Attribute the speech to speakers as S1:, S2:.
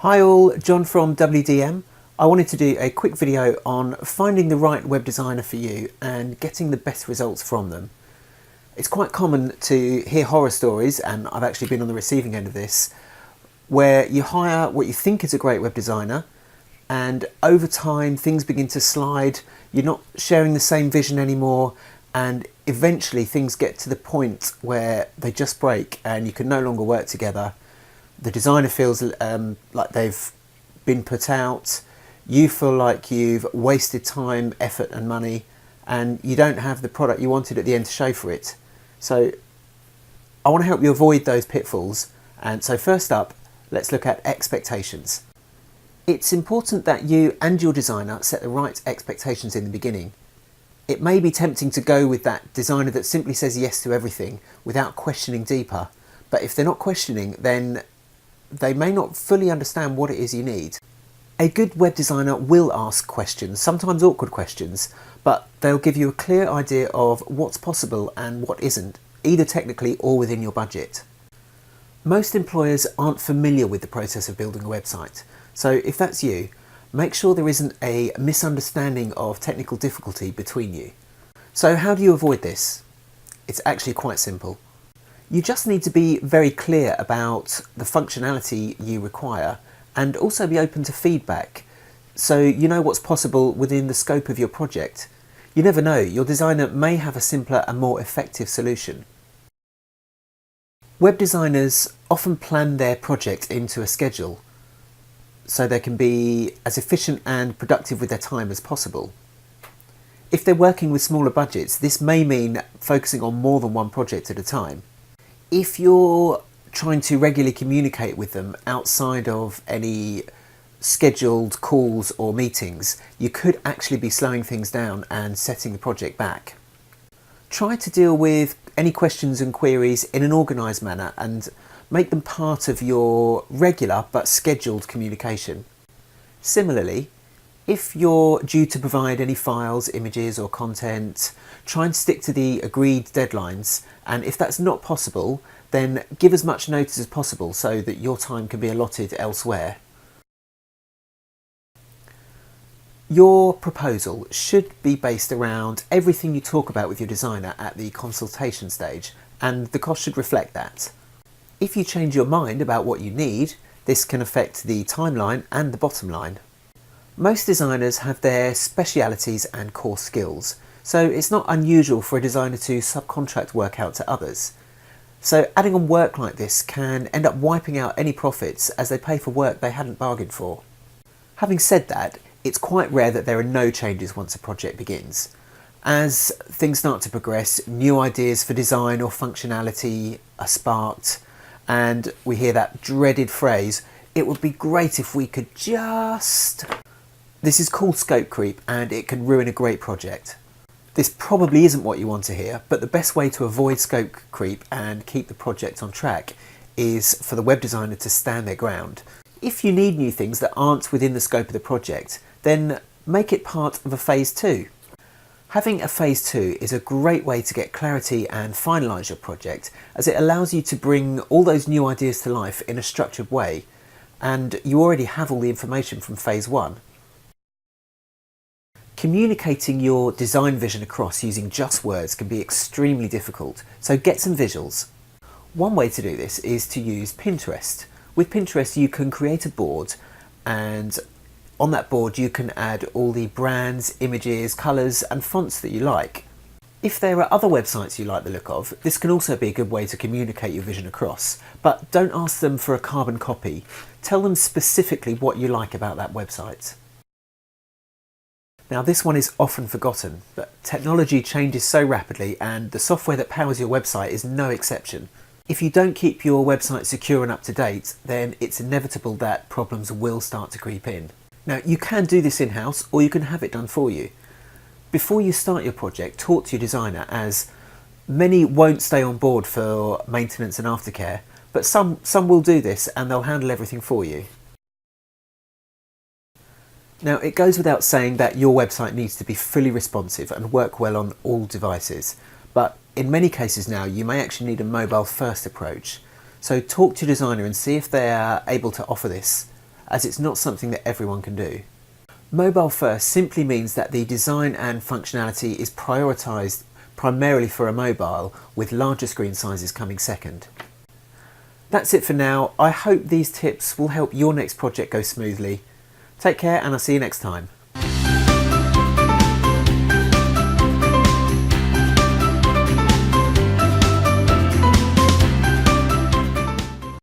S1: Hi all, John from WDM. I wanted to do a quick video on finding the right web designer for you and getting the best results from them. It's quite common to hear horror stories, and I've actually been on the receiving end of this, where you hire what you think is a great web designer and over time things begin to slide, you're not sharing the same vision anymore, and eventually things get to the point where they just break and you can no longer work together. The designer feels like they've been put out, you feel like you've wasted time, effort and money, and you don't have the product you wanted at the end to show for it. So I want to help you avoid those pitfalls. And so first up, let's look at expectations. It's important that you and your designer set the right expectations in the beginning. It may be tempting to go with that designer that simply says yes to everything without questioning deeper, but if they're not questioning, then they may not fully understand what it is you need. A good web designer will ask questions, sometimes awkward questions, but they'll give you a clear idea of what's possible and what isn't, either technically or within your budget. Most employers aren't familiar with the process of building a website, so if that's you, make sure there isn't a misunderstanding of technical difficulty between you. So how do you avoid this? It's actually quite simple. You just need to be very clear about the functionality you require and also be open to feedback so you know what's possible within the scope of your project. You never know, your designer may have a simpler and more effective solution. Web designers often plan their project into a schedule so they can be as efficient and productive with their time as possible. If they're working with smaller budgets, this may mean focusing on more than one project at a time. If you're trying to regularly communicate with them outside of any scheduled calls or meetings, you could actually be slowing things down and setting the project back. Try to deal with any questions and queries in an organised manner and make them part of your regular but scheduled communication. Similarly, if you're due to provide any files, images or content, try and stick to the agreed deadlines, and if that's not possible, then give as much notice as possible so that your time can be allotted elsewhere. Your proposal should be based around everything you talk about with your designer at the consultation stage, and the cost should reflect that. If you change your mind about what you need, this can affect the timeline and the bottom line. Most designers have their specialities and core skills, so it's not unusual for a designer to subcontract work out to others. So adding on work like this can end up wiping out any profits as they pay for work they hadn't bargained for. Having said that, it's quite rare that there are no changes once a project begins. As things start to progress, new ideas for design or functionality are sparked, and we hear that dreaded phrase, "It would be great if we could just..." This is called scope creep, and it can ruin a great project. This probably isn't what you want to hear, but the best way to avoid scope creep and keep the project on track is for the web designer to stand their ground. If you need new things that aren't within the scope of the project, then make it part of a phase 2. Having a phase 2 is a great way to get clarity and finalise your project, as it allows you to bring all those new ideas to life in a structured way, and you already have all the information from phase 1. Communicating your design vision across using just words can be extremely difficult, so get some visuals. One way to do this is to use Pinterest. With Pinterest you can create a board, and on that board you can add all the brands, images, colours and fonts that you like. If there are other websites you like the look of, this can also be a good way to communicate your vision across, but don't ask them for a carbon copy. Tell them specifically what you like about that website. Now this one is often forgotten, but technology changes so rapidly and the software that powers your website is no exception. If you don't keep your website secure and up to date, then it's inevitable that problems will start to creep in. Now you can do this in-house or you can have it done for you. Before you start your project, talk to your designer, as many won't stay on board for maintenance and aftercare, but some will do this and they'll handle everything for you. Now it goes without saying that your website needs to be fully responsive and work well on all devices, but in many cases now you may actually need a mobile first approach. So talk to your designer and see if they are able to offer this. as it's not something that everyone can do. Mobile first simply means that the design and functionality is prioritised primarily for a mobile, with larger screen sizes coming second. That's it for now. I hope these tips will help your next project go smoothly. Take care, and I'll see you next time.